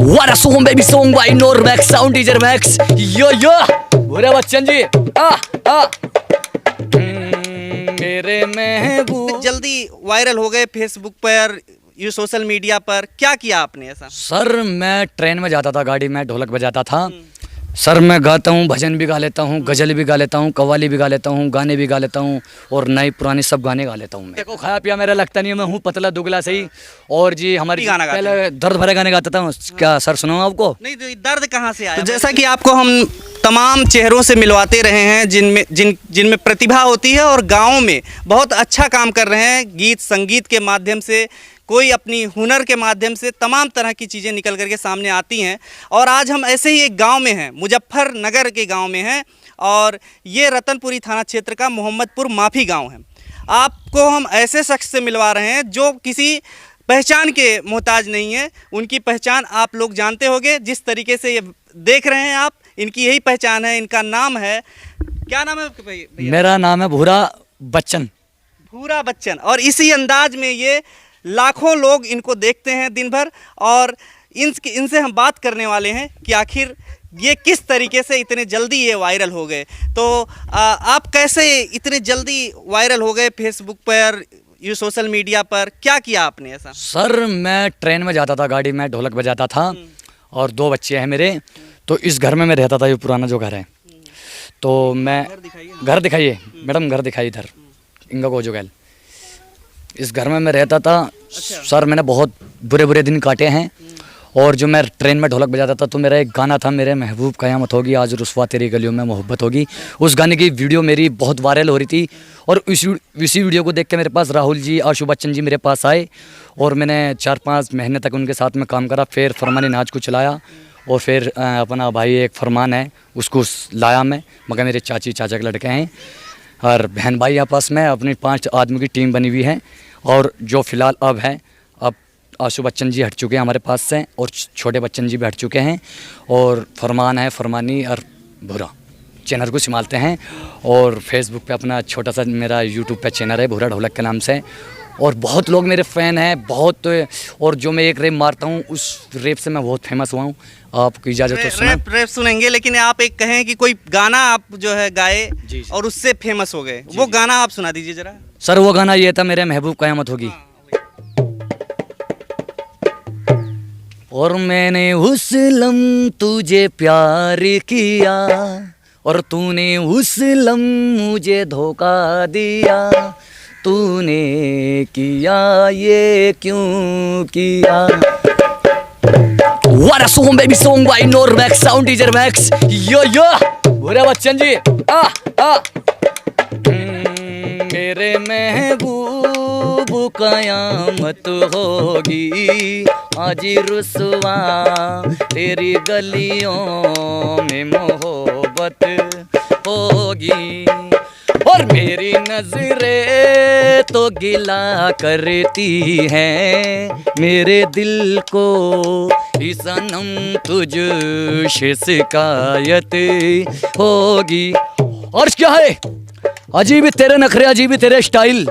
What a song, baby song by Normax, sound teacher Max. Yo yo, भूरा बच्चन जी, मेरे महबूब। जल्दी viral हो गए फेसबुक पर, ये सोशल मीडिया पर, क्या किया आपने ऐसा? सर मैं ट्रेन में जाता था, गाड़ी में ढोलक बजाता था। सर मैं गाता हूँ, भजन भी गा लेता हूँ, गज़ल भी गा लेता हूँ, कव्वाली भी गा लेता हूँ, गाने भी गा लेता हूँ और नए पुराने सब गाने गा लेता हूँ। मैं देखो खाया पिया मेरा लगता नहीं है, मैं हूँ पतला दुगला सही। और जी हमारी गाना पहले दर्द भरे गाने गाता था। क्या सर सुनाऊँ आपको? नहीं तो दर्द कहाँ से आया? तो जैसा कि आपको हम तमाम चेहरों से मिलवाते रहे हैं जिनमें प्रतिभा होती है और गाँव में बहुत अच्छा काम कर रहे हैं, गीत संगीत के माध्यम से, कोई अपनी हुनर के माध्यम से तमाम तरह की चीज़ें निकल करके सामने आती हैं। और आज हम ऐसे ही एक गांव में हैं, मुजफ्फरनगर के गांव में हैं, और ये रतनपुरी थाना क्षेत्र का मोहम्मदपुर माफी गांव है। आपको हम ऐसे शख्स से मिलवा रहे हैं जो किसी पहचान के मोहताज नहीं है। उनकी पहचान आप लोग जानते होंगे, जिस तरीके से ये देख रहे हैं आप, इनकी यही पहचान है। इनका नाम है, क्या नाम है भैया? मेरा नाम है भूरा बच्चन। भूरा बच्चन। और इसी अंदाज में ये लाखों लोग इनको देखते हैं दिन भर, और इनसे हम बात करने वाले हैं कि आखिर ये किस तरीके से इतने जल्दी ये वायरल हो गए। तो आप कैसे इतने जल्दी वायरल हो गए फेसबुक पर, ये सोशल मीडिया पर, क्या किया आपने ऐसा? सर मैं ट्रेन में जाता था, गाड़ी में ढोलक बजाता था और 2 बच्चे हैं मेरे। तो इस घर में मैं रहता था, ये पुराना जो घर है। तो मैं घर दिखाइए मैडम, घर दिखाइए इधर इंगा को जो गैल, इस घर में मैं रहता था। अच्छा। सर मैंने बहुत बुरे बुरे दिन काटे हैं। और जो मैं ट्रेन में ढोलक बजाता था तो मेरा एक गाना था, मेरे महबूब क़यामत होगी आज रुस्वा तेरी गलियों में मोहब्बत होगी। उस गाने की वीडियो मेरी बहुत वायरल हो रही थी, और इसी वीडियो को देख के मेरे पास राहुल जी, आशु बच्चन जी मेरे पास आए, और मैंने 4-5 महीने तक उनके साथ में काम करा। फिर फरमानी नाच को चलाया, और फिर अपना भाई एक फरमान है उसको लाया मैं, मगर मेरे चाची चाचा के लड़के हैं और बहन भाई आपस में अपनी 5 आदमी की टीम बनी हुई है। और जो फ़िलहाल अब है, अब आशु बच्चन जी हट चुके हैं हमारे पास से, और छोटे बच्चन जी भी हट चुके हैं, और फरमान है, फरमानी और भूरा चैनल को संभालते हैं। और फेसबुक पे अपना छोटा सा मेरा यूट्यूब पे चैनल है भूरा ढोलक के नाम से, और बहुत लोग मेरे फ़ैन हैं बहुत। और जो मैं एक रेप मारता हूँ, उस रेप से मैं बहुत फेमस हुआ हूँ। आपकी इजाज़त तो सुना रैप सुनेंगे, लेकिन आप एक कहें कि कोई गाना आप जो है गाए जी। और उससे फेमस हो गए, वो गाना आप सुना दीजिए जरा। सर वो गाना ये था, मेरे महबूब क़यामत होगी। और मैंने उस लम तुझे प्यार किया, और तूने उस लम मुझे धोखा दिया। तूने किया ये क्यों किया? What a song, baby song by Normax, sound teacher Max. Yo yo, भूरा बच्चन जी, मेरे महबूब क़यामत होगी आज रुस्वा तेरी गलियों में मोहब्बत होगी। और मेरी नजरें तो गिला करती हैं मेरे दिल को, इस सनम तुझसे शिकायत होगी। और क्या है? अजीब तेरे नखरे, अजीब तेरे स्टाइल,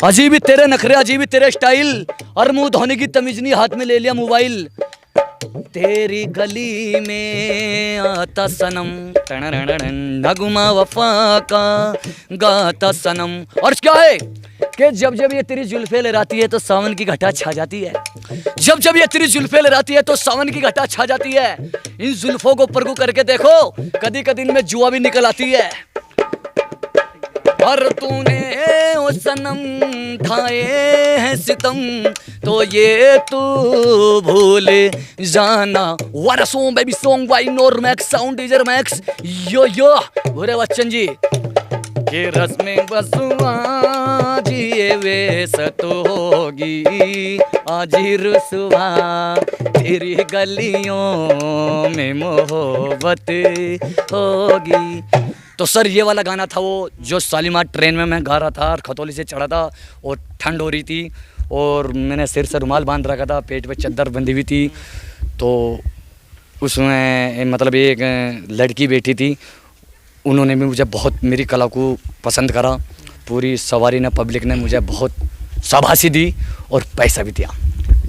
अजीब तेरे नखरे, अजीब तेरे स्टाइल, और मुंह धोने की तमीज नहीं, हाथ में ले लिया मोबाइल। तेरी गली में आता सनम, नगमा वफा का गाता सनम। और क्या है कि जब जब ये तेरी जुल्फे लहराती है तो सावन की घटा छा जाती है। जब जब ये तेरी जुल्फे लहराती है तो सावन की घटा छा जाती है। इन जुल्फों को परगू करके देखो, कदी कदी इनमें जुआ भी निकल आती है। और तूने ओ सनम ढाए हैं सितम, तो ये तू भूल जाना। What a song, baby song by Normax, sound teacher Max. यो यो, भूरे बच्चन जी, ये रस्में बसुआ जिए वे सत होगी आज रुस्वा तेरी गलियों में मोहब्बत होगी। तो सर ये वाला गाना था वो जो शालीमार ट्रेन में मैं गा रहा था, और खतौली से चढ़ा था और ठंड हो रही थी, और मैंने सिर से रुमाल बांध रखा था, पेट पे चद्दर बंधी हुई थी। तो उसमें मतलब एक लड़की बैठी थी, उन्होंने भी मुझे बहुत मेरी कला को पसंद करा। पूरी सवारी ने, पब्लिक ने मुझे बहुत शाबाशी दी और पैसा भी दिया।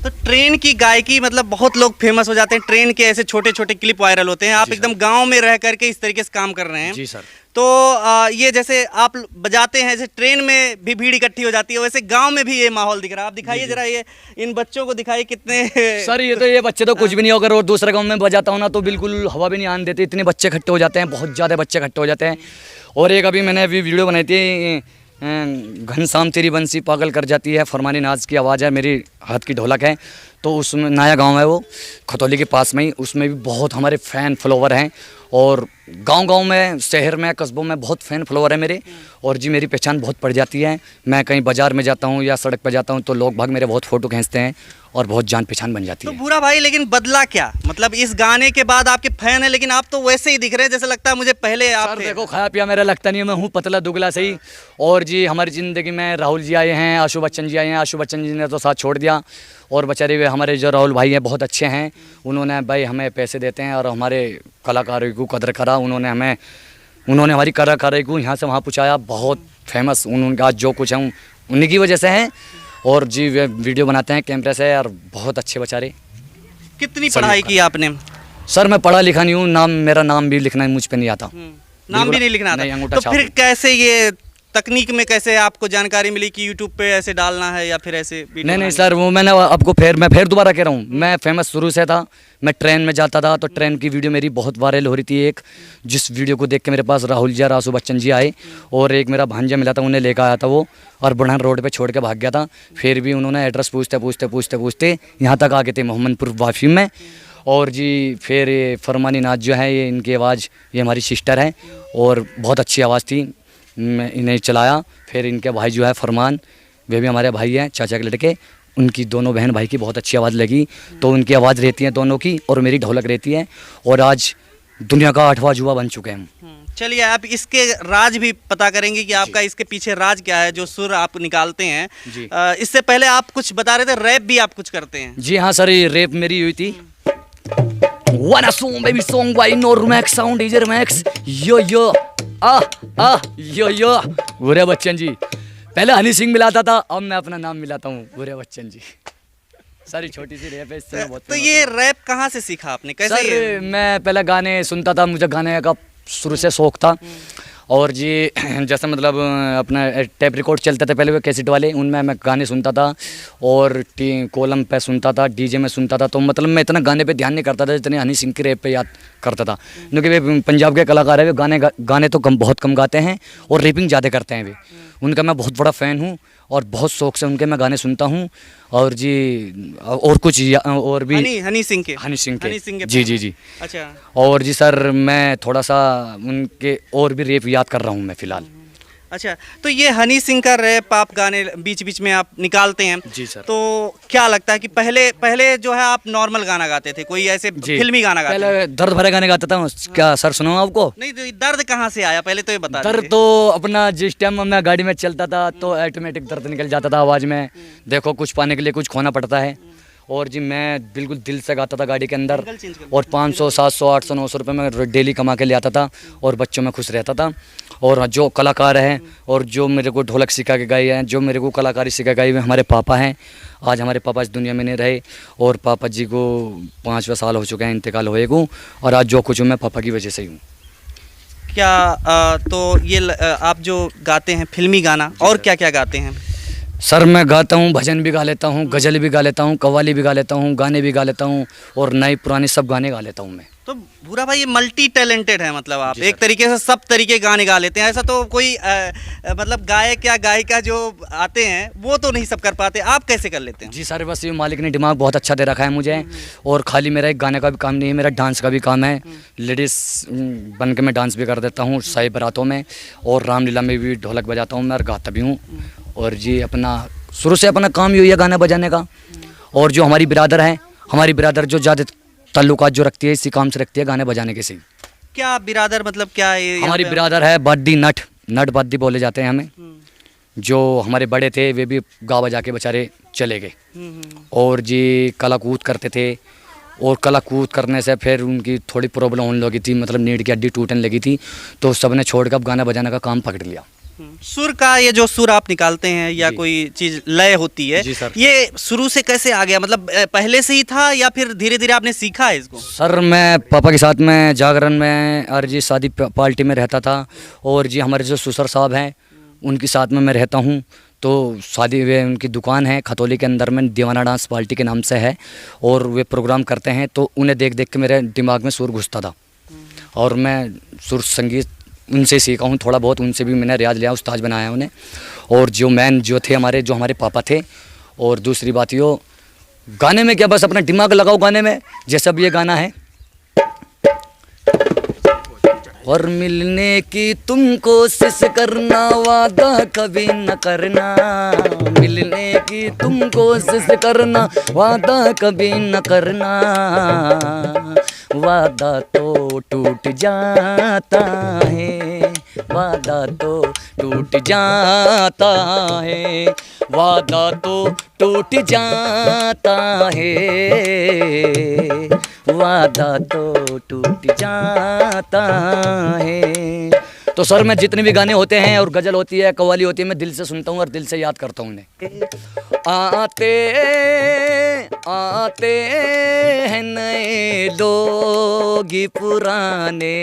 तो ट्रेन की गायकी मतलब बहुत लोग फेमस हो जाते हैं, ट्रेन के ऐसे छोटे छोटे क्लिप वायरल होते हैं, आप एकदम गांव में रह करके इस तरीके से काम कर रहे हैं। जी सर। तो ये जैसे आप बजाते हैं, जैसे ट्रेन में भी भीड़ इकट्ठी हो जाती है, वैसे गांव में भी ये माहौल दिख रहा है। आप दिखाइए जरा, ये इन बच्चों को दिखाइए कितने सर ये बच्चे तो कुछ भी नहीं, अगर और दूसरे गांव में बजाता हूँ ना तो बिल्कुल हवा भी नहीं आने देते, इतने बच्चे इकट्ठे हो जाते हैं, बहुत ज़्यादा बच्चे इकट्ठे हो जाते हैं। और एक अभी मैंने वीडियो बनाई थी, घनश्याम तेरी बंसी पागल कर जाती है, फरमानी नाज की आवाज़ है, मेरी हाथ की ढोलक है। तो उसमें नया गांव है वो खतौली के पास में ही, उसमें भी बहुत हमारे फ़ैन फॉलोवर हैं। और गांव-गांव में, शहर में, कस्बों में बहुत फ़ैन फॉलोवर है मेरे। और जी मेरी पहचान बहुत पड़ जाती है। मैं कहीं बाज़ार में जाता हूँ या सड़क पर जाता हूँ तो लोग भाग मेरे बहुत फ़ोटो खींचते हैं और बहुत जान पहचान बन जाती तो है। बुरा भाई, लेकिन बदला क्या? मतलब इस गाने के बाद आपके फैन हैं, लेकिन आप तो वैसे ही दिख रहे हैं जैसे लगता है मुझे पहले आप सर थे। देखो, खाया पिया मेरा लगता नहीं है, मैं हूँ पतला दुगला सही। और जी हमारी ज़िंदगी में राहुल जी आए हैं, आशु बच्चन जी आए हैं। आशु बच्चन जी ने तो साथ छोड़ दिया, और बेचारे वे हमारे जो राहुल भाई हैं बहुत अच्छे हैं, उन्होंने भाई हमें पैसे देते हैं और हमारे कलाकारों को कदर करा। उन्होंने हमारी कलाकारी को यहाँ से वहाँ पहुँचाया, बहुत फेमस उनका जो कुछ है उन्हीं की वजह से हैं। और जी वे वीडियो बनाते हैं कैमरे से, और बहुत अच्छे बेचारे। कितनी पढ़ाई की आपने? सर मैं पढ़ा लिखा नहीं हूँ, मेरा नाम भी लिखना मुझ पे नहीं आता। नाम भी नहीं लिखना नहीं, आता। अंगूठा तो छाप फिर कैसे ये तकनीक में कैसे आपको जानकारी मिली कि यूट्यूब पे ऐसे डालना है या फिर ऐसे वीडियो नहीं बनानी सर, वो मैं फिर दोबारा कह रहा हूँ, मैं फेमस शुरू से था। मैं ट्रेन में जाता था तो ट्रेन की वीडियो मेरी बहुत वायरल हो रही थी। एक जिस वीडियो को देख के मेरे पास राहुल जी और आशु बच्चन जी आए, और एक मेरा भांजा मिला था, उन्हें लेकर आया था वो, और बुढ़ान रोड पे छोड़ के भाग गया था। फिर भी उन्होंने एड्रेस पूछते यहाँ तक आ गए थे मोहम्मदपुर वाफी में। और जी फिर ये फरमानी नाज जो है, ये इनकी आवाज़, ये हमारी सिस्टर है और बहुत अच्छी आवाज़ थी, मैं इन्हें चलाया। फिर इनके भाई जो है फरमान, वे भी हमारे भाई हैं, चाचा के लड़के, उनकी दोनों बहन भाई की बहुत अच्छी आवाज़ लगी, तो उनकी आवाज़ रहती है दोनों की, और मेरी ढोलक रहती है। और आज दुनिया का 8वां जुआ बन चुके हैं हम। चलिए, आप इसके राज भी पता करेंगे कि आपका इसके पीछे राज क्या है, जो सुर आप निकालते हैं। जी। इससे पहले आप कुछ बता रहे थे, रैप भी आप कुछ करते हैं। जी हाँ सर, ये रैप मेरी हुई थी। Wanna song baby song by Normax Sound DJ Max yo yo yo बुरे बच्चन जी। पहले हनी सिंह मिलाता था, अब मैं अपना नाम मिलाता हूँ बुरे बच्चन जी। सारी छोटी सी रैप है, इससे बहुत। तो ये रैप कहाँ से सीखा आपने, कैसे? सर मैं पहले गाने सुनता था, मुझे गाने का शुरू से शौक था। और जी जैसे मतलब अपना टेप रिकॉर्ड चलते थे पहले, वो कैसेट वाले, उनमें मैं गाने सुनता था और कॉलम पे सुनता था, डीजे में सुनता था। तो मतलब मैं इतना गाने पे ध्यान नहीं करता था जितने हनी सिंह के रैप पे याद करता था, क्योंकि वे पंजाब के कलाकार है। वे गाने तो बहुत कम गाते हैं और रैपिंग ज़्यादा करते हैं। वे उनका मैं बहुत बड़ा फ़ैन हूँ और बहुत शौक से उनके मैं गाने सुनता हूँ। और जी और कुछ और भी हनी सिंह के जी जी जी। अच्छा। और जी सर मैं थोड़ा सा उनके और भी रैप याद कर रहा हूँ मैं फ़िलहाल। अच्छा, तो ये हनी सिंह का रैप आप गाने बीच बीच में आप निकालते हैं। जी सर। तो क्या लगता है कि पहले जो है आप नॉर्मल गाना गाते थे, कोई ऐसे फिल्मी गाना गाते थे? पहले दर्द भरे गाने गाता था। क्या सर सुनाऊं आपको? नहीं, तो दर्द कहाँ से आया पहले तो ये बता दर्द तो अपना जिस टाइम मैं गाड़ी में चलता था तो ऑटोमेटिक दर्द निकल जाता था आवाज़ में। देखो कुछ पाने के लिए कुछ खोना पड़ता है। और जी मैं बिल्कुल दिल से गाता था गाड़ी के अंदर, और 500 700 800 900 रुपये में डेली कमा के ले आता था और बच्चों में खुश रहता था। और जो कलाकार हैं और जो मेरे को ढोलक सिखा के गाए हैं, जो मेरे को कलाकारी सिखा गई, वे हमारे पापा हैं। आज हमारे पापा इस दुनिया में नहीं रहे और पापा जी को 5वें साल हो चुके हैं इंतकाल हुए को, और आज जो कुछ हूँ मैं पापा की वजह से ही हूँ। क्या तो ये आप जो गाते हैं फिल्मी गाना, और क्या क्या गाते हैं? सर मैं गाता हूँ, भजन भी गा लेता हूँ, गज़ल भी गा लेता हूँ, कव्वाली भी गा लेता हूँ, गाने भी गा लेता हूँ, और नए पुराने सब गाने गा लेता हूँ मैं। तो भूरा भाई ये मल्टी टैलेंटेड है, मतलब आप एक तरीके से सब तरीके गाने गा लेते हैं। ऐसा तो कोई मतलब गायक या गायिका जो आते हैं वो तो नहीं सब कर पाते, आप कैसे कर लेते हैं? जी सर, बस ये मालिक ने दिमाग बहुत अच्छा दे रखा है मुझे। और खाली मेरा एक गाने का भी काम नहीं है, मेरा डांस का भी काम है। लेडीज़ बन के मैं डांस भी कर देता हूँ शाही बारातों में, और रामलीला में भी ढोलक बजाता हूँ मैं, और गाता भी हूँ। और जी अपना शुरू से अपना काम ही है गाना बजाने का। और जो हमारी बिरादर है, हमारी बिरादर जो ज़्यादा ताल्लुकात जो रखती है इसी काम से रखती है, गाने बजाने के से। क्या बिरादर मतलब क्या है? हमारी बिरादर है बद्दी नट बद्दी बोले जाते हैं हमें। जो हमारे बड़े थे वे भी गा बजा के बेचारे चले गए। और जी कला कूद करते थे, और कला कूद करने से फिर उनकी थोड़ी प्रॉब्लम होने लगी थी, मतलब नीड की हड्डी टूटने लगी थी, तो सब ने छोड़ कर अब गाना बजाने का काम पकड़ लिया। सुर का ये जो सुर आप निकालते हैं या जी। कोई चीज लय होती है, जी सर। ये शुरू से कैसे आ गया? मतलब पहले से ही था या फिर धीरे धीरे आपने सीखा है इसको? सर मैं पापा के साथ में जागरण में और जी शादी पार्टी में रहता था, और जी हमारे जो सुसर साहब हैं उनके साथ में मैं रहता हूँ। तो शादी वे उनकी दुकान है खतौली के अंदर में, दीवाना डांस पार्टी के नाम से है, और वे प्रोग्राम करते हैं। तो उन्हें देख देख के मेरे दिमाग में सुर घुसता था, और मैं सुर संगीत उनसे सीखा हूँ थोड़ा बहुत, उनसे भी मैंने रियाज लिया, उस्ताद बनाया उन्हें। और जो मैन जो थे हमारे पापा थे। और दूसरी बात यो, गाने में क्या बस अपना दिमाग लगाओ गाने में, जैसा भी ये गाना है। और मिलने की तुम कोशिश करना, वादा कभी न करना, मिलने की तुम कोशिश करना, वादा कभी न करना, वादा तो टूट जाता है, वादा तो टूट जाता है, वादा तो टूट जाता है, वादा तो टूट जाता है। तो सर मैं जितने भी गाने होते हैं और गज़ल होती है, कव्वाली होती है, मैं दिल से सुनता हूँ और दिल से याद करता हूँ उन्हें। आते आते हैं नए लोग, पुराने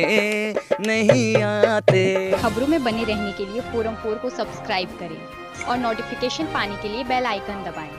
नहीं आते। खबरों में बने रहने के लिए फोरम 4 को सब्सक्राइब करें और नोटिफिकेशन पाने के लिए बेल आइकन दबाएं।